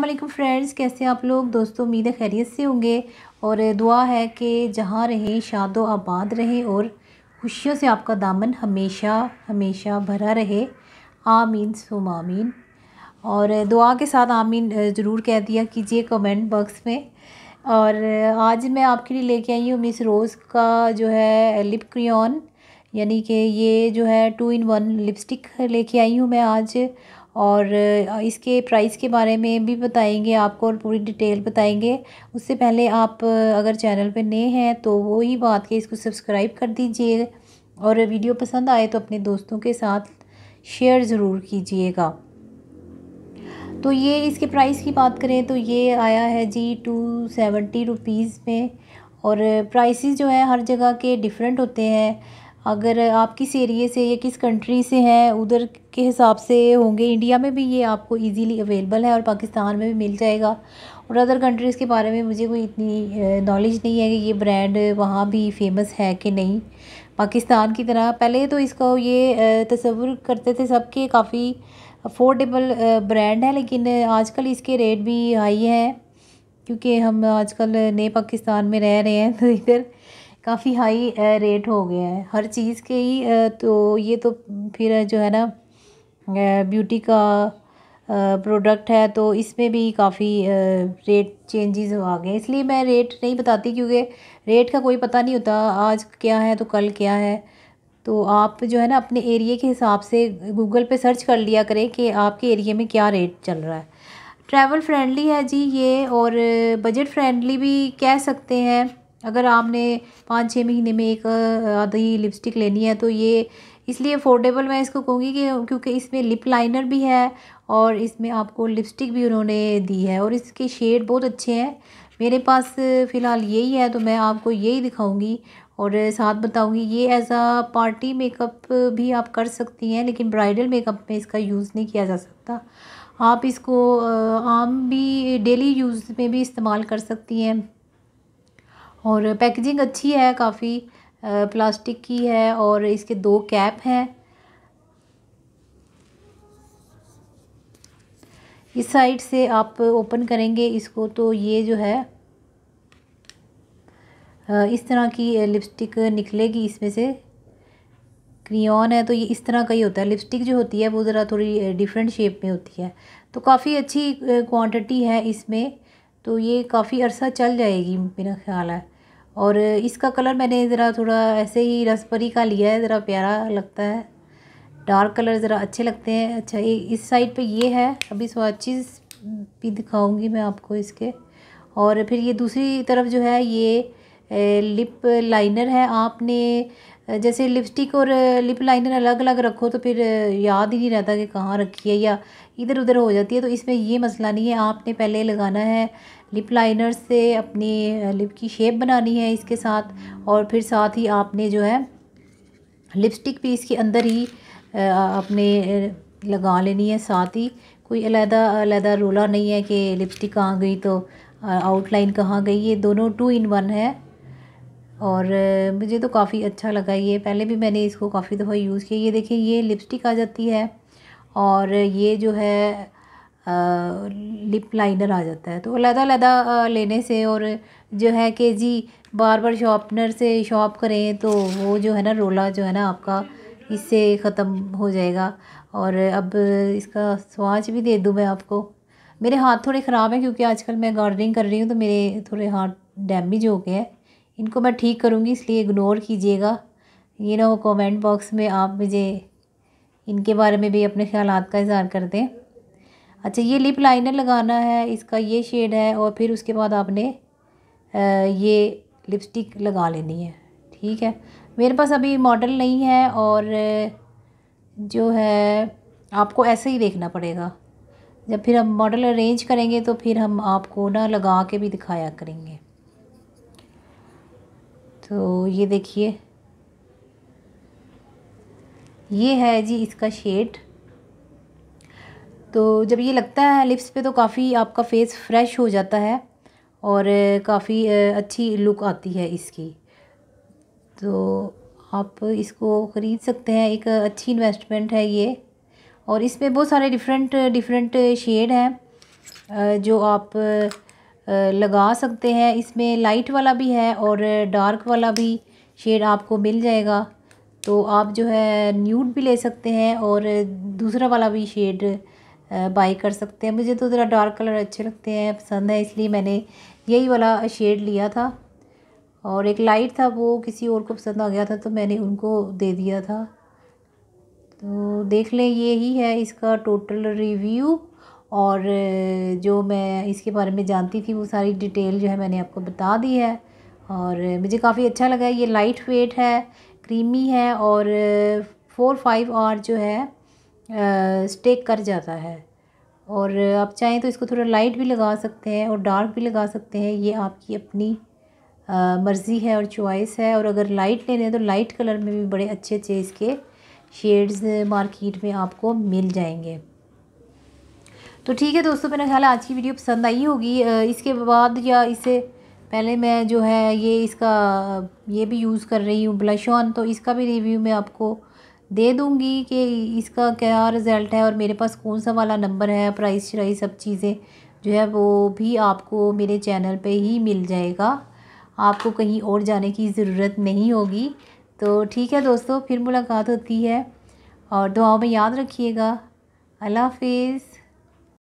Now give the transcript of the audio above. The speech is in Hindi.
वालेकुम फ्रेंड्स, कैसे आप लोग दोस्तों। उम्मीद है खैरियत से होंगे और दुआ है कि जहाँ रहें शादो आबाद रहें और खुशियों से आपका दामन हमेशा हमेशा भरा रहे। आमीन सुम आमीन। और दुआ के साथ आमीन ज़रूर कह दिया कीजिए कमेंट बॉक्स में। और आज मैं आपके लिए लेके आई हूँ मिस रोज़ का जो है लिप क्रेयॉन, यानी कि ये जो है 2 in 1 लिपस्टिक लेके आई हूँ मैं आज। और इसके प्राइस के बारे में भी बताएंगे आपको और पूरी डिटेल बताएंगे। उससे पहले आप अगर चैनल पे नए हैं तो वही बात कि इसको सब्सक्राइब कर दीजिए और वीडियो पसंद आए तो अपने दोस्तों के साथ शेयर ज़रूर कीजिएगा। तो ये इसके प्राइस की बात करें तो ये आया है जी 270 रुपीज़ में। और प्राइसेस जो है हर जगह के डिफरेंट होते हैं। अगर आप किस एरिए से या किस कंट्री से हैं उधर के हिसाब से होंगे। इंडिया में भी ये आपको इजीली अवेलेबल है और पाकिस्तान में भी मिल जाएगा। और अदर कंट्रीज़ के बारे में मुझे कोई इतनी नॉलेज नहीं है कि ये ब्रांड वहाँ भी फेमस है कि नहीं पाकिस्तान की तरह। पहले तो इसको ये तसव्वुर करते थे सबके काफ़ी अफोर्डेबल ब्रांड है, लेकिन आजकल इसके रेट भी हाई हैं क्योंकि हम आजकल नए पाकिस्तान में रह रहे हैं तो इधर काफ़ी हाई रेट हो गया है हर चीज़ के ही। तो ये तो फिर जो है ना ब्यूटी का प्रोडक्ट है तो इसमें भी काफ़ी रेट चेंजेस आ गए, इसलिए मैं रेट नहीं बताती क्योंकि रेट का कोई पता नहीं होता आज क्या है तो कल क्या है। तो आप जो है ना अपने एरिया के हिसाब से गूगल पे सर्च कर लिया करें कि आपके एरिया में क्या रेट चल रहा है। ट्रैवल फ्रेंडली है जी ये और बजट फ्रेंडली भी कह सकते हैं। अगर आपने 5-6 महीने में एक आधी लिपस्टिक लेनी है तो ये इसलिए अफोर्डेबल मैं इसको कहूँगी कि क्योंकि इसमें लिप लाइनर भी है और इसमें आपको लिपस्टिक भी उन्होंने दी है और इसके शेड बहुत अच्छे हैं। मेरे पास फ़िलहाल यही है तो मैं आपको यही दिखाऊंगी और साथ बताऊंगी। ये एज आ पार्टी मेकअप भी आप कर सकती हैं, लेकिन ब्राइडल मेकअप में इसका यूज़ नहीं किया जा सकता। आप इसको आम भी डेली यूज़ में भी इस्तेमाल कर सकती हैं। और पैकेजिंग अच्छी है काफ़ी, प्लास्टिक की है और इसके 2 कैप हैं। इस साइड से आप ओपन करेंगे इसको तो ये जो है इस तरह की लिपस्टिक निकलेगी इसमें से। क्रेयॉन है तो ये इस तरह का ही होता है। लिपस्टिक जो होती है वो ज़रा थोड़ी डिफरेंट शेप में होती है तो काफ़ी अच्छी क्वांटिटी है इसमें, तो ये काफ़ी अरसा चल जाएगी मेरा ख्याल है। और इसका कलर मैंने ज़रा थोड़ा ऐसे ही रसपरी का लिया है, ज़रा प्यारा लगता है। डार्क कलर ज़रा अच्छे लगते हैं। अच्छा ये इस साइड पे ये है, अभी स्वॉचेस भी दिखाऊंगी मैं आपको इसके। और फिर ये दूसरी तरफ जो है ये लिप लाइनर है। आपने जैसे लिपस्टिक और लिप लाइनर अलग अलग रखो तो फिर याद ही नहीं रहता कि कहाँ रखी है या इधर उधर हो जाती है, तो इसमें ये मसला नहीं है। आपने पहले लगाना है लिप लाइनर से अपनी लिप की शेप बनानी है इसके साथ और फिर साथ ही आपने जो है लिपस्टिक भी इसके अंदर ही अपने लगा लेनी है। साथ ही कोई अलग रोला नहीं है कि लिपस्टिक कहाँ गई तो आउटलाइन कहाँ गई। ये दोनों 2 in 1 है और मुझे तो काफ़ी अच्छा लगा ये। पहले भी मैंने इसको काफ़ी दफ़ा यूज़ किया। ये देखिए ये लिपस्टिक आ जाती है और ये जो है लिप लाइनर आ जाता है। तो अलग लेने से और जो है कि जी बार बार शॉर्पनर से शॉप करें तो वो जो है ना रोला जो है ना आपका इससे ख़त्म हो जाएगा। और अब इसका स्वाच भी दे दूँ मैं आपको। मेरे हाथ थोड़े ख़राब हैं क्योंकि आजकल मैं गार्डनिंग कर रही हूँ तो मेरे थोड़े हाथ डैमेज हो गए हैं। इनको मैं ठीक करूँगी इसलिए इग्नोर कीजिएगा। ये ना हो कमेंट बॉक्स में आप मुझे इनके बारे में भी अपने ख़यालात का इज़हार कर दें। अच्छा ये लिप लाइनर लगाना है, इसका ये शेड है और फिर उसके बाद आपने ये लिपस्टिक लगा लेनी है। ठीक है, मेरे पास अभी मॉडल नहीं है और जो है आपको ऐसे ही देखना पड़ेगा। जब फिर हम मॉडल अरेंज करेंगे तो फिर हम आपको ना लगा के भी दिखाया करेंगे। तो ये देखिए ये है जी इसका शेड। तो जब ये लगता है लिप्स पे तो काफ़ी आपका फेस फ्रेश हो जाता है और काफ़ी अच्छी लुक आती है इसकी। तो आप इसको ख़रीद सकते हैं, एक अच्छी इन्वेस्टमेंट है ये। और इसमें बहुत सारे डिफरेंट शेड हैं जो आप लगा सकते हैं। इसमें लाइट वाला भी है और डार्क वाला भी शेड आपको मिल जाएगा। तो आप जो है न्यूड भी ले सकते हैं और दूसरा वाला भी शेड बाय कर सकते हैं। मुझे तो ज़रा डार्क कलर अच्छे लगते हैं, पसंद है, इसलिए मैंने यही वाला शेड लिया था। और एक लाइट था, वो किसी और को पसंद आ गया था तो मैंने उनको दे दिया था। तो देख लें, ये ही है इसका टोटल रिव्यू। और जो मैं इसके बारे में जानती थी वो सारी डिटेल जो है मैंने आपको बता दी है। और मुझे काफ़ी अच्छा लगा। ये लाइट वेट है, क्रीमी है और 4-5 आवर जो है स्टेक कर जाता है। और आप चाहें तो इसको थोड़ा लाइट भी लगा सकते हैं और डार्क भी लगा सकते हैं, ये आपकी अपनी मर्ज़ी है और चॉइस है। और अगर लाइट लेने हैं तो लाइट कलर में भी बड़े अच्छे अच्छे इसके शेड्स मार्केट में आपको मिल जाएंगे। तो ठीक है दोस्तों, मेरा ख्याल है आज की वीडियो पसंद आई होगी। इसके बाद या इससे पहले मैं जो है ये इसका ये भी यूज़ कर रही हूँ ब्लश ऑन, तो इसका भी रिव्यू मैं आपको दे दूँगी कि इसका क्या रिज़ल्ट है और मेरे पास कौन सा वाला नंबर है, प्राइस श्राइस सब चीज़ें जो है वो भी आपको मेरे चैनल पे ही मिल जाएगा। आपको कहीं और जाने की ज़रूरत नहीं होगी। तो ठीक है दोस्तों, फिर मुलाकात होती है और दुआओं में याद रखिएगा। अल्लाह हाफिज़।